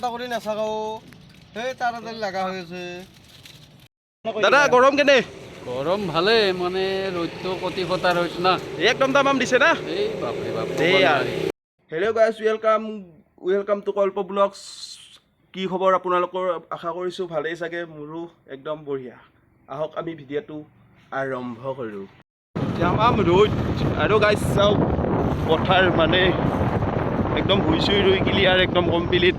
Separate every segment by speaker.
Speaker 1: কৰি নাচাও সেই তাড়াতাড়ি লাগা হৈ আছে
Speaker 2: দাদা গৰম কেনে
Speaker 3: গৰম ভালে মানে ৰ'দটো কতি ফটাৰ হৈছে না
Speaker 2: একদম তামাম দিছে না
Speaker 3: এই বাপৰে বাপ
Speaker 2: হেল্ল' গাইজ ৱেলকাম টু কল্প ব্লগছ কি খবৰ আপোনালোকৰ আশা কৰিছোঁ ভালেই চাগে মোৰো একদম বঢ়িয়া আহক আমি ভিডিঅ'টো আৰম্ভ কৰোঁ তামাম ৰ'দ আৰু গাইজ চাওক পথাৰ মানে একদম ভুই চুই ৰুই ক্লিয়াৰ একদম কমপ্লিট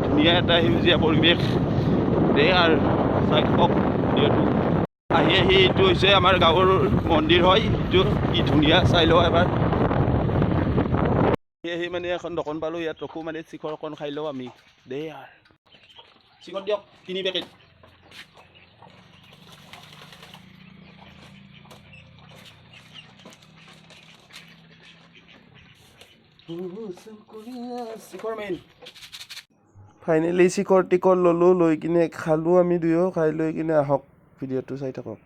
Speaker 2: ধুনীয়া এটা সেউজীয়া পৰিৱেশ দেই আৰু চাই থাকক ভিডিঅ'টো আহি এইটো হৈছে আমাৰ গাঁৱৰ মন্দিৰ হয় এইটো কি ধুনীয়া চাই লওঁ এবাৰ আহি মানে এখন দোকান পালোঁ ইয়াত ৰখোঁ মানে চিখৰ অকণ খাই লওঁ আমি দেই আৰু চিখৰ দিয়ক 3 পেকেট ফাইনেলি চিকৰ টিকৰ ল'লোঁ লৈ কিনে খালোঁ আমি দুয়ো খাই লৈ কিনে আহক ভিডিঅ'টো চাই থাকক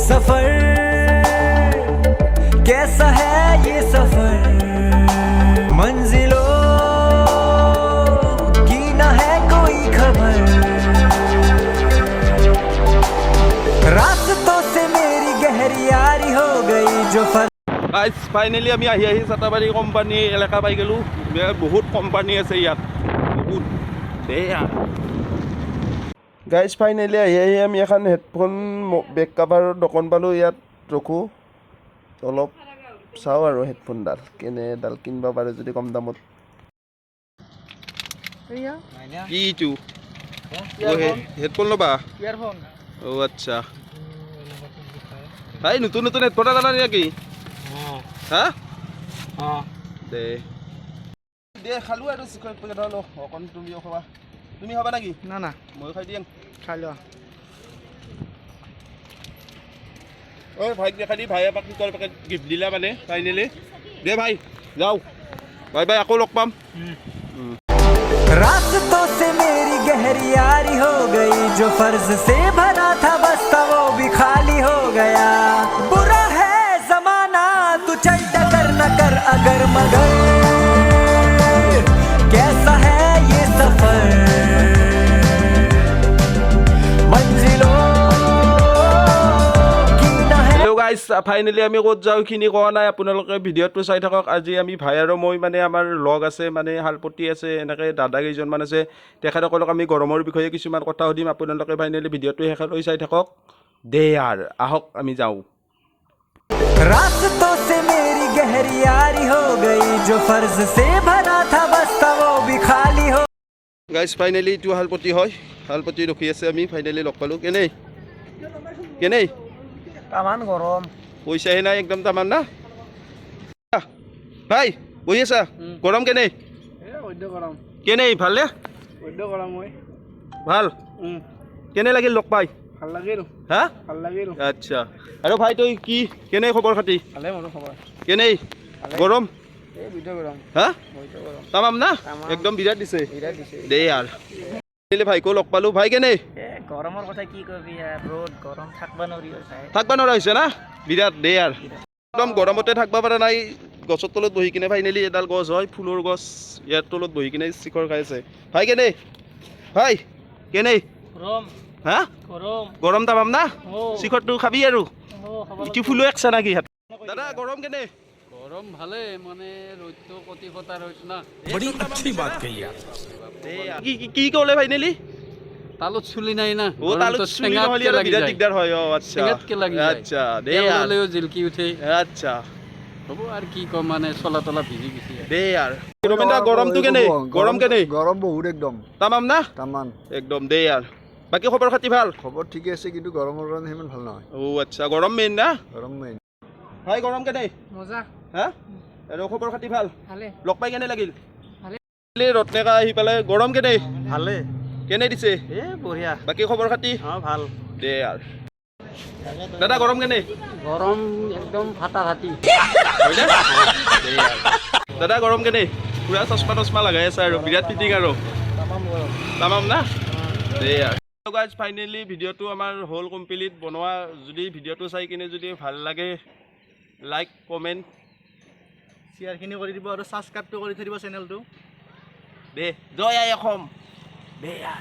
Speaker 4: सफर कैसा है ये सफर मंजिलों की ना है कोई खबर रास्तों से मेरी गहरी यारी हो गई जो
Speaker 2: গাইজ ফাইনেলি আমি আহি চাটাবাৰী কোম্পানী এলেকা পাই গ'লোঁ বহুত কোম্পানী আছে ইয়াত বহুত দেয়া গাইজ ফাইনেলি আহি আমি এখন হেডফোন বেক কাভাৰৰ দোকান পালোঁ ইয়াত ৰখোঁ অলপ চাওঁ আৰু হেডফোনডাল কেনেডাল কিনিব পাৰে যদি কম দামত কিটো হেডফোন ল'বা অ' আচ্ছা ভাই নতুন নতুন হেডফোন এটা জানা নেকি হা দে দে খালোঁ আৰু চিকেন পেকেট হ'লো অকণ তুমিও খাবা তুমি খাবা নেকি
Speaker 1: না না
Speaker 2: ময়ো খাই দিম
Speaker 1: খাই লোৱা
Speaker 2: ঐ ভাইক দেখাই দি ভাইয়ে আমাক চিকেন পেকেট গিফ্ট দিলা মানে ফাইনেলি দে ভাই যাওঁ বাই বাই আকৌ লগ পাম
Speaker 4: रास्तों से मेरी गहरी यारी हो गई जो फर्ज से भरा था बस्ता वो भी खाली हो गया बुरा है जमाना तू चल टकर न कर अगर मगर कैसा है ये सफर मंजिलों
Speaker 2: হেল্ল' গাইজ ফাইনেলি আমি ক'ত যাওঁ এইখিনি কোৱা নাই আপোনালোকে ভিডিঅ'টো চাই থাকক আজি আমি ভাই আৰু মই মানে আমাৰ লগ আছে মানে শালপতি আছে এনেকৈ দাদা কেইজনমান আছে তেখেতসকলক আমি গৰমৰ বিষয়ে কিছুমান কথা সুধিম আপোনালোকে ফাইনেলি ভিডিঅ'টো শেষলৈ চাই থাকক দে আৰু আহক আমি যাওঁ
Speaker 4: रास्तों से मेरी गहरी यारी हो गई जो फर्ज से भरा था बस्ता वो भी खाली हो
Speaker 2: গাইজ ফাইনেলি এইটো শালপতি হয় শালপতি ৰখি আছে আমি ফাইনেলি লগ পালোঁ কেনেই কেনেই
Speaker 1: তামান গৰম
Speaker 2: পইচাহে নাই একদম তামান না ভাই বহি আছা গৰম কেনেই
Speaker 1: গৰম
Speaker 2: কেনেই ভালনে
Speaker 1: গৰম মই
Speaker 2: ভাল কেনে লাগিল লগ পাই
Speaker 1: ভাল লাগিল
Speaker 2: হা
Speaker 1: ভাল লাগিল
Speaker 2: আচ্ছা আৰু ভাই তই কি কেনে খবৰ খাতি
Speaker 1: ভালে মোৰো খবৰ
Speaker 2: কেনেই গৰম
Speaker 1: এই ভিডিঅ' গৰম
Speaker 2: হা
Speaker 1: ভিডিঅ' গৰম
Speaker 2: তামাম না একদম বিৰাট দিছে
Speaker 1: বিৰাট দিছে
Speaker 2: দে আৰু ভাইকো লগ পালোঁ ভাই কেনেই
Speaker 1: গৰমৰ কথা কি কবি ৰ'দ গৰম থাকবা নোৱাৰি
Speaker 2: থাকবা নোৱাৰা হৈছে না বিৰাট দে আৰু একদম গৰমতে থাকবা পৰা নাই গছৰ তলত বহি কিনে ফাইনেলি এডাল গছ হয় ফুলৰ গছ ইয়াৰ তলত বহি কিনে চিখৰ খাই আছে ভাই কেনেই ভাই কেনেই
Speaker 1: গৰম
Speaker 2: হা
Speaker 1: গৰম
Speaker 2: গৰম তামাম না
Speaker 1: অ'
Speaker 2: চিখৰটো খাবি আৰু ইটো ফুলো একছা নাকি দাদা গৰম কেনে
Speaker 3: গৰম ভালে মানে ৰ'দটো কতি ফটাৰ হৈছে না
Speaker 4: बड़ी अच्छी बात कही आप
Speaker 2: কি ক'লে ফাইনেলি
Speaker 3: তালত চুলি নাই না
Speaker 2: ও তালুক চুলি নহলি আৰু বিৰাট দিগদাৰ হয় অ আচ্ছা
Speaker 3: চেঙাতকে লাগি যায়
Speaker 2: আচ্ছা দে
Speaker 3: তেল
Speaker 2: আৰু
Speaker 3: ল'লেও জিলকি উঠে
Speaker 2: আচ্ছা
Speaker 3: হ'ব আৰু কি ক'ম মানে চলা তলা ভিজি গৈছে
Speaker 2: দে আৰু ৰমেন্দ্ৰ গৰমটো কেনে গৰম কেনে
Speaker 5: গৰম বহুত একদম
Speaker 2: তামাম না
Speaker 5: তামান
Speaker 2: একদম দে আৰু বাকী খবৰ খাতি ভাল
Speaker 5: খবৰ ঠিকে আছে কিন্তু গৰমৰ কাৰণে সিমান ভাল নহয়
Speaker 2: ও আচ্ছা গৰম মেইন না
Speaker 5: গৰম মেইন
Speaker 2: ভাই গৰম কেনে
Speaker 1: মজা
Speaker 2: হা আৰু খবৰ খাতি ভাল
Speaker 1: ভালে
Speaker 2: লগ পাই কেনে লাগিল
Speaker 1: ভালে।
Speaker 2: ৰত্নেকা আহি পেলাই গৰম কেনে
Speaker 1: ভালে
Speaker 2: কেনে দিছে
Speaker 1: এ বঢ়িয়া
Speaker 2: বাকী খবৰ খাতি
Speaker 1: অঁ ভাল
Speaker 2: দে আৰু দাদা গৰম কেনে
Speaker 3: গৰম একদম ফাটা ফাটি
Speaker 2: হয়নে দে আৰু দাদা গৰম কেনে পুৰা চশমা টচমা লগাই আছে আৰু বিৰাট ফিটিং আৰু
Speaker 1: তামাম গৰম
Speaker 2: তামাম না দে আৰু গাইজ ফাইনেলি ভিডিঅ'টো আমাৰ হ'ল কমপ্লিট বনোৱা যদি ভিডিঅ'টো চাই কিনে যদি ভাল লাগে লাইক কমেণ্ট
Speaker 6: শ্বেয়াৰখিনি কৰি দিব আৰু ছাবস্ক্ৰাইবটো কৰি থৈ দিব চেনেলটো
Speaker 2: দে জয় আই অসম বেয়া